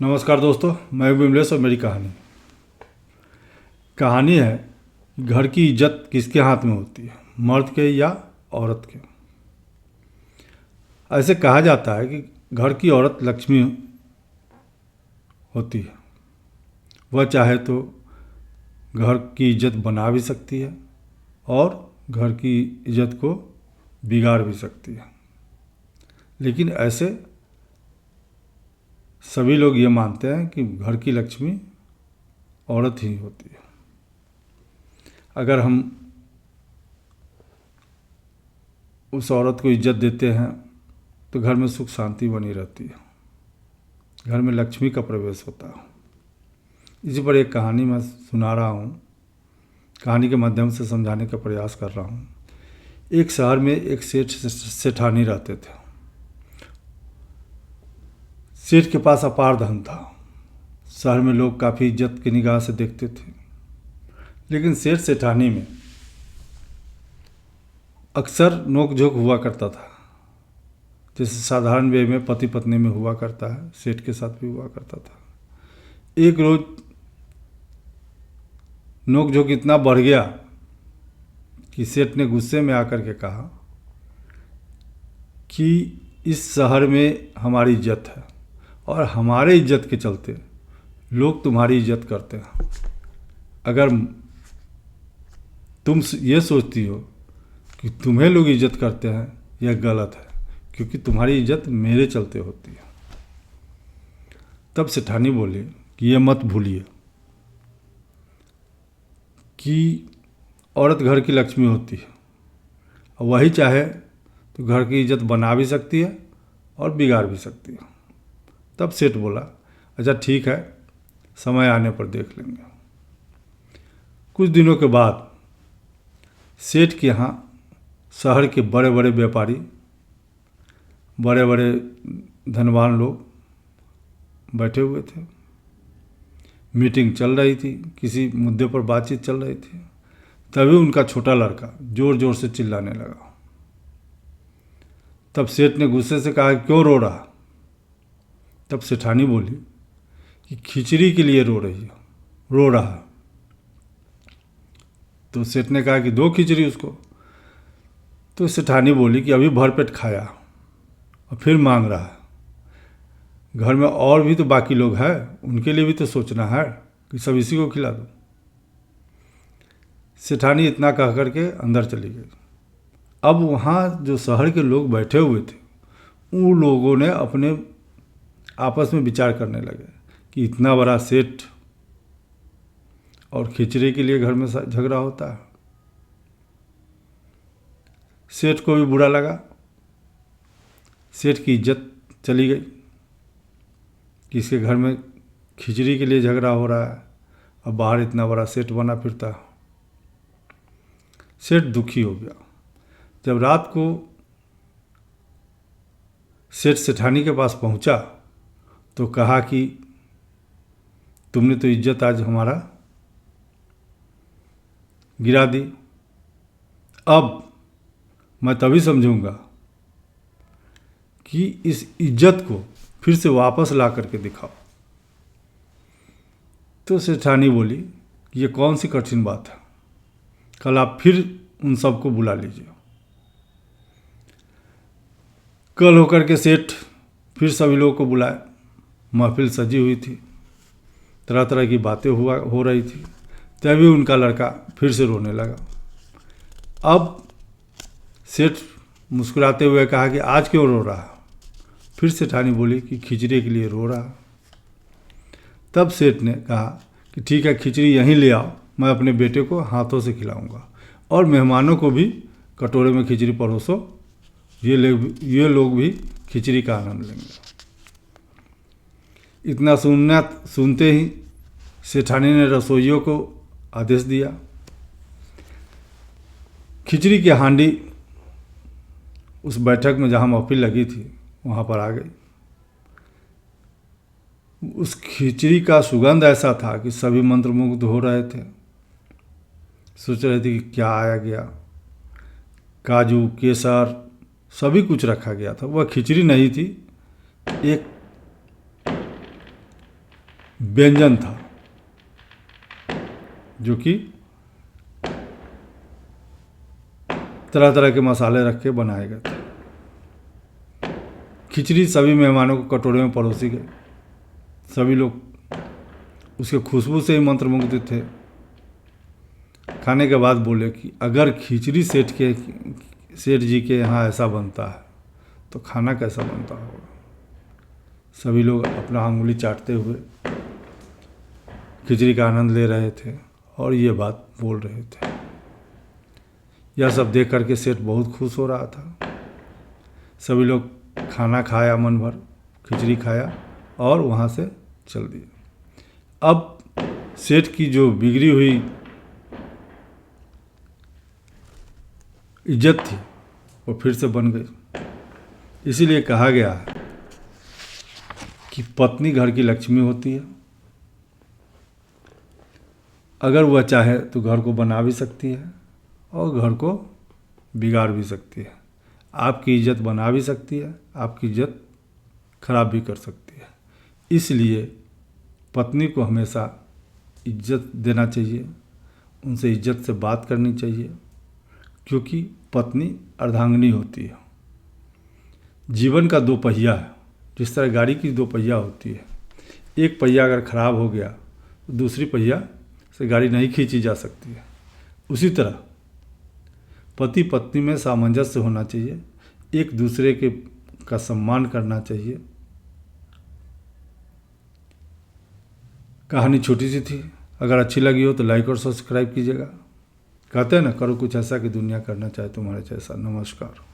नमस्कार दोस्तों, मैं विमलेश और मेरी कहानी है घर की इज्जत किसके हाथ में होती है, मर्द के या औरत के। ऐसे कहा जाता है कि घर की औरत लक्ष्मी होती है। वह चाहे तो घर की इज्जत बना भी सकती है और घर की इज्जत को बिगाड़ भी सकती है। लेकिन ऐसे सभी लोग ये मानते हैं कि घर की लक्ष्मी औरत ही होती है। अगर हम उस औरत को इज्जत देते हैं तो घर में सुख शांति बनी रहती है, घर में लक्ष्मी का प्रवेश होता है। इसी पर एक कहानी मैं सुना रहा हूँ, कहानी के माध्यम से समझाने का प्रयास कर रहा हूँ। एक शहर में एक सेठानी रहते थे। सेठ के पास अपार धन था। शहर में लोग काफ़ी इज्जत की निगाह से देखते थे। लेकिन सेठ सेठानी में अक्सर नोक-झोंक हुआ करता था, जैसे साधारण वे में पति पत्नी में हुआ करता है, सेठ के साथ भी हुआ करता था। एक रोज नोक-झोंक इतना बढ़ गया कि सेठ ने गुस्से में आकर के कहा कि इस शहर में हमारी इज्जत है और हमारे इज्जत के चलते लोग तुम्हारी इज्जत करते हैं। अगर तुम ये सोचती हो कि तुम्हें लोग इज्जत करते हैं, यह गलत है, क्योंकि तुम्हारी इज्जत मेरे चलते होती है। तब सेठानी बोली कि ये मत भूलिए कि औरत घर की लक्ष्मी होती है और वही चाहे तो घर की इज्जत बना भी सकती है और बिगाड़ भी सकती है। तब सेठ बोला, अच्छा ठीक है, समय आने पर देख लेंगे। कुछ दिनों के बाद सेठ के यहाँ शहर के बड़े बड़े व्यापारी, बड़े बड़े धनवान लोग बैठे हुए थे। मीटिंग चल रही थी, किसी मुद्दे पर बातचीत चल रही थी। तभी उनका छोटा लड़का जोर जोर से चिल्लाने लगा। तब सेठ ने गुस्से से कहा, क्यों रो रहा? तब सेठानी बोली कि खिचड़ी के लिए रो रहा। तो सेठ ने कहा कि दो खिचड़ी उसको। तो सेठानी बोली कि अभी भरपेट खाया और फिर मांग रहा है। घर में और भी तो बाकी लोग हैं, उनके लिए भी तो सोचना है कि सब इसी को खिला दो। सेठानी इतना कह करके अंदर चली गई। अब वहाँ जो शहर के लोग बैठे हुए थे, उन लोगों ने अपने आपस में विचार करने लगे कि इतना बड़ा सेठ और खिचड़ी के लिए घर में झगड़ा होता है। सेठ को भी बुरा लगा। सेठ की इज्जत चली गई कि इसके घर में खिचड़ी के लिए झगड़ा हो रहा है और बाहर इतना बड़ा सेठ बना फिरता है। सेठ दुखी हो गया। जब रात को सेठ सेठानी के पास पहुंचा तो कहा कि तुमने तो इज्जत आज हमारा गिरा दी। अब मैं तभी समझूंगा कि इस इज्जत को फिर से वापस ला करके दिखाओ। तो सेठानी बोली कि ये कौन सी कठिन बात है, कल आप फिर उन सबको बुला लीजिए। कल होकर के सेठ फिर सभी लोगों को बुलाए। महफिल सजी हुई थी, तरह तरह की बातें हो रही थी। तभी उनका लड़का फिर से रोने लगा। अब सेठ मुस्कुराते हुए कहा कि आज क्यों रो रहा? फिर सेठानी बोली कि खिचड़ी के लिए रो रहा। तब सेठ ने कहा कि ठीक है, खिचड़ी यहीं ले आओ, मैं अपने बेटे को हाथों से खिलाऊंगा और मेहमानों को भी कटोरे में खिचड़ी परोसो, ये लोग भी खिचड़ी का आनंद लेंगे। इतना सुनते ही सेठानी ने रसोइयों को आदेश दिया। खिचड़ी की हांडी उस बैठक में जहाँ महफिल लगी थी वहाँ पर आ गई। उस खिचड़ी का सुगंध ऐसा था कि सभी मंत्रमुग्ध हो रहे थे, सोच रहे थे कि क्या आया गया। काजू, केसर, सभी कुछ रखा गया था। वह खिचड़ी नहीं थी, एक व्यंजन था जो कि तरह तरह के मसाले रख के बनाए गए थे। खिचड़ी सभी मेहमानों को कटोरे में परोसी गई। सभी लोग उसके खुशबू से ही मंत्रमुग्ध थे। खाने के बाद बोले कि अगर खिचड़ी सेठ जी के यहाँ ऐसा बनता है तो खाना कैसा बनता होगा। सभी लोग अपना अंगुली चाटते हुए खिचड़ी का आनंद ले रहे थे और ये बात बोल रहे थे। यह सब देख करके सेठ बहुत खुश हो रहा था। सभी लोग खाना खाया, मन भर खिचड़ी खाया और वहाँ से चल दिए। अब सेठ की जो बिगड़ी हुई इज्जत थी वो फिर से बन गई। इसीलिए कहा गया है कि पत्नी घर की लक्ष्मी होती है। अगर वह चाहे तो घर को बना भी सकती है और घर को बिगाड़ भी सकती है। आपकी इज्जत बना भी सकती है, आपकी इज्जत खराब भी कर सकती है। इसलिए पत्नी को हमेशा इज्जत देना चाहिए, उनसे इज्जत से बात करनी चाहिए, क्योंकि पत्नी अर्धांगिनी होती है। जीवन का दो पहिया है। जिस तरह गाड़ी की दो पहिया होती है, एक पहिया अगर खराब हो गया तो दूसरी पहिया से गाड़ी नहीं खींची जा सकती है। उसी तरह पति पत्नी में सामंजस्य होना चाहिए, एक दूसरे का सम्मान करना चाहिए। कहानी छोटी सी थी, अगर अच्छी लगी हो तो लाइक और सब्सक्राइब कीजिएगा। कहते हैं ना, करो कुछ ऐसा कि दुनिया करना चाहे तुम्हारे जैसा। नमस्कार।